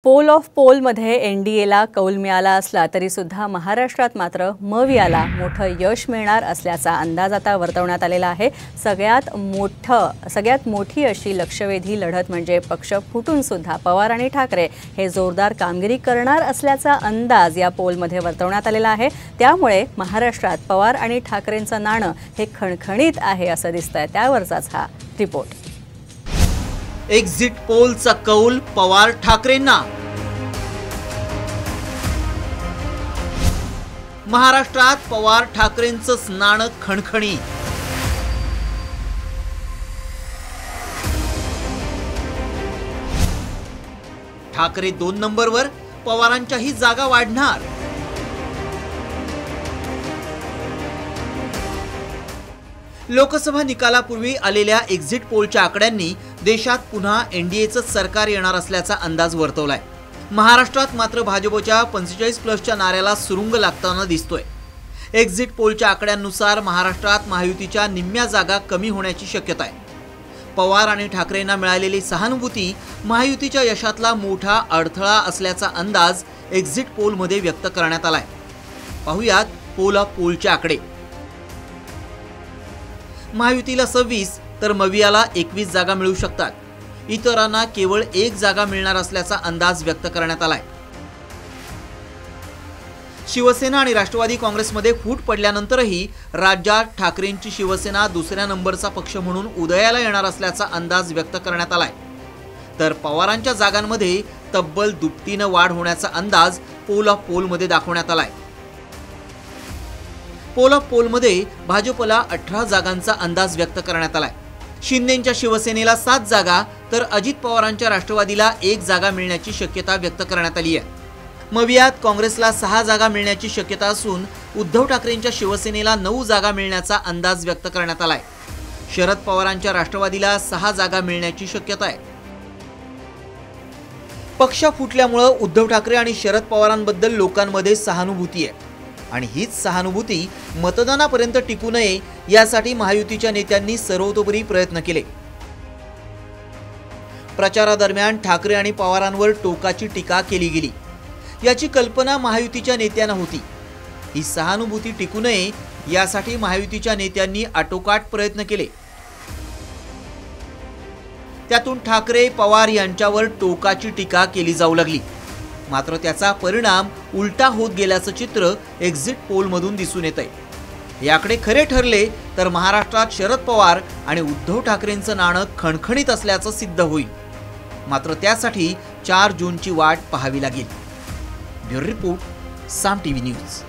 Pole of पोलमध्ये एनडीएला कौल मिळाला असला तरी सुद्धा महाराष्ट्रात मात्र मवियाला मोठं यश मिळणार असल्याचा अंदाज आता वर्तवण्यात आलेला आहे। सगळ्यात मोठी अशी लक्षवेधी लढत म्हणजे पक्ष फुटून सुद्धा पवार आणि ठाकरे हे जोरदार कामगिरी करणार असल्याचा अंदाज या पोलमध्ये वर्तवण्यात आलेला आहे। त्यामुळे महाराष्ट्रात पवार आणि ठाकरेंचं नाणं हे खणखणीत आहे असं दिसतंय। त्यावरचाच हा रिपोर्ट। एक्झिट पोलचा कौल पवार ठाकरेंना। महाराष्ट्रात पवार ठाकरेंचंच नाणं खणखणी। ठाकरे 2 नंबरवर, पवारांच्याही जागा वाढणार। लोकसभा निकालापूर्वी आलेल्या एक्झिट पोलच्या आकड्यांनी देशात पुन्हा एनडीएचं सरकार येणार असल्याचा अंदाज वर्तवलाय। महाराष्ट्रात मात्र भाजपच्या 45+ नाऱ्याला सुरुंग लागताना दिसतोय। एक्झिट पोलच्या आकड्यांनुसार महाराष्ट्रात महायुतीच्या निम्म्या जागा कमी होण्याची शक्यता आहे। पवार आणि ठाकरेंना मिळालेली सहानुभूती महायुतीच्या यशातला मोठा अडथळा असल्याचा अंदाज एक्झिट पोलमध्ये व्यक्त करण्यात आलाय। पाहुयात पोल ऑफ पोलचे आकडे। महायुतीला 26 तर मवियाला 21 जागा मिळू शकतात। इतरांना केवळ 1 जागा मिळणार असल्याचा अंदाज व्यक्त करण्यात आलाय। शिवसेना आणि राष्ट्रवादी काँग्रेसमध्ये फूट पडल्यानंतरही राज्यात ठाकरेंची शिवसेना दुसऱ्या नंबरचा पक्ष म्हणून उदयाला येणार असल्याचा अंदाज व्यक्त करण्यात आलाय। तर पवारांच्या जागांमध्ये तब्बल दुपटीनं वाढ होण्याचा अंदाज पोल ऑफ पोलमध्ये दाखवण्यात आलाय। पोल ऑफ पोलमध्ये भाजपला 18 जागांचा अंदाज व्यक्त करण्यात आलाय। शिंदेंच्या शिवसेनेला 7 जागा तर अजित पवारांच्या राष्ट्रवादीला 1 जागा मिळण्याची शक्यता व्यक्त करण्यात आली आहे। मवियात काँग्रेसला 6 जागा मिळण्याची शक्यता असून उद्धव ठाकरेंच्या शिवसेनेला 9 जागा मिळण्याचा अंदाज व्यक्त करण्यात आलाय। शरद पवारांच्या राष्ट्रवादीला 6 जागा मिळण्याची शक्यता आहे। पक्ष फुटल्यामुळे उद्धव ठाकरे आणि शरद पवारांबद्दल लोकांमध्ये सहानुभूती आहे आणि हीच सहानुभूती मतदानापर्यंत टिकू नये यासाठी महायुतीच्या नेत्यांनी सर्वतोपरी प्रयत्न केले। प्रचारादरम्यान ठाकरे आणि पवारांवर टोकाची टीका केली गेली। याची कल्पना महायुतीच्या नेत्यांना होती। ही सहानुभूती टिकू नये यासाठी महायुतीच्या नेत्यांनी आटोकाट प्रयत्न केले। त्यातून ठाकरे पवार यांच्यावर टोकाची टीका केली जाऊ लागली। मात्र त्याचा परिणाम उलटा होत गेल्याचं चित्र एक्झिट पोलमधून दिसून येतंय। याकडे खरे ठरले तर महाराष्ट्रात शरद पवार आणि उद्धव ठाकरेंचं नाणं खणखणीत असल्याचं सिद्ध होईल। मात्र त्यासाठी 4 जूनची वाट पाहावी लागेल। ब्युरो रिपोर्ट, साम टीव्ही न्यूज।